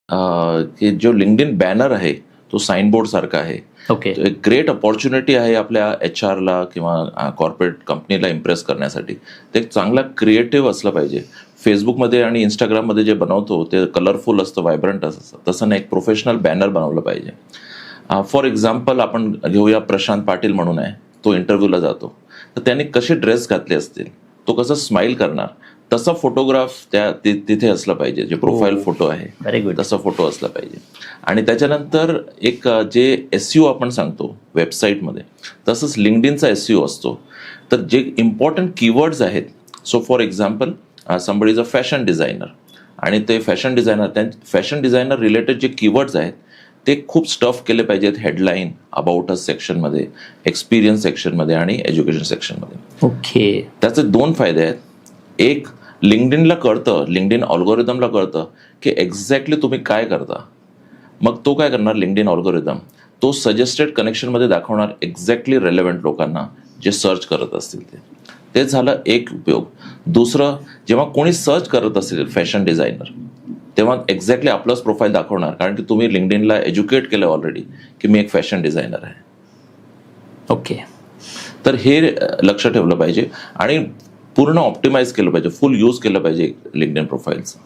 की जो LinkedIn banner आहे तो साइनबोर्ड सारखा आहे. ओके. तो एक ग्रेट अपॉर्च्युनिटी आहे आपल्या HR ला किंवा कॉर्पोरेट कंपनीला इम्प्रेस करण्यासाठी. ते एक चांगला क्रिएटिव्ह असलं पाहिजे. फेसबुकमध्ये आणि इंस्टाग्राममध्ये जे बनवतो ते कलरफुल असतं, व्हायब्रंट असतं. तसं नाही, एक प्रोफेशनल बॅनर बनवलं पाहिजे. फॉर एक्झाम्पल आपण घेऊया प्रशांत पाटील म्हणून आहे, तो इंटरव्ह्यूला जातो. तर त्यांनी कसे ड्रेस घातले असतील, तो कसं स्माईल करणार, तसा फोटोग्राफ तिथे असला पाहिजे. जे प्रोफाईल फोटो आहे व्हेरी गुड. तसा फोटो असला पाहिजे. आणि त्याच्यानंतर एक जे SEO आपण सांगतो वेबसाईटमध्ये, तसंच लिंक्डइनचा SEO असतो. तर जे इम्पॉर्टंट कीवर्ड्स आहेत, so for example somebody is a fashion designer, आणि ते फॅशन डिझायनर रिलेटेड जे कीवर्ड्स आहेत ते खूप स्टफ केले पाहिजेत हेडलाईन, अबाउट अस सेक्शनमध्ये, एक्सपिरियन्स सेक्शनमध्ये आणि एज्युकेशन सेक्शनमध्ये. ओके. त्याचे 2 फायदे आहेत. एक, लिंक्डइनला कळतं, लिंक्डइन अल्गोरिदमला कळतं की एक्झॅक्टली तुम्ही काय करता. मग तो काय करणार, लिंक्डइन अल्गोरिदम तो सजेस्टेड कनेक्शनमध्ये दाखवणार एक्झॅक्टली रेलेव्हंट लोकांना जे सर्च करत असतील ते झालं एक उपयोग. दुसरं, जेव्हा कोणी सर्च करत असेल फॅशन डिझायनर, तेव्हा एक्झॅक्टली आपलंच प्रोफाईल दाखवणार, कारण की तुम्ही लिंक्डइनला एज्युकेट केलं ऑलरेडी की मी एक फॅशन डिझायनर आहे. ओके. तर हे लक्ष ठेवलं पाहिजे आणि पूर्ण ऑप्टिमाइज केलं पाहिजे, फुल यूज केलं पाहिजे लिंक्डइन प्रोफाईलचं.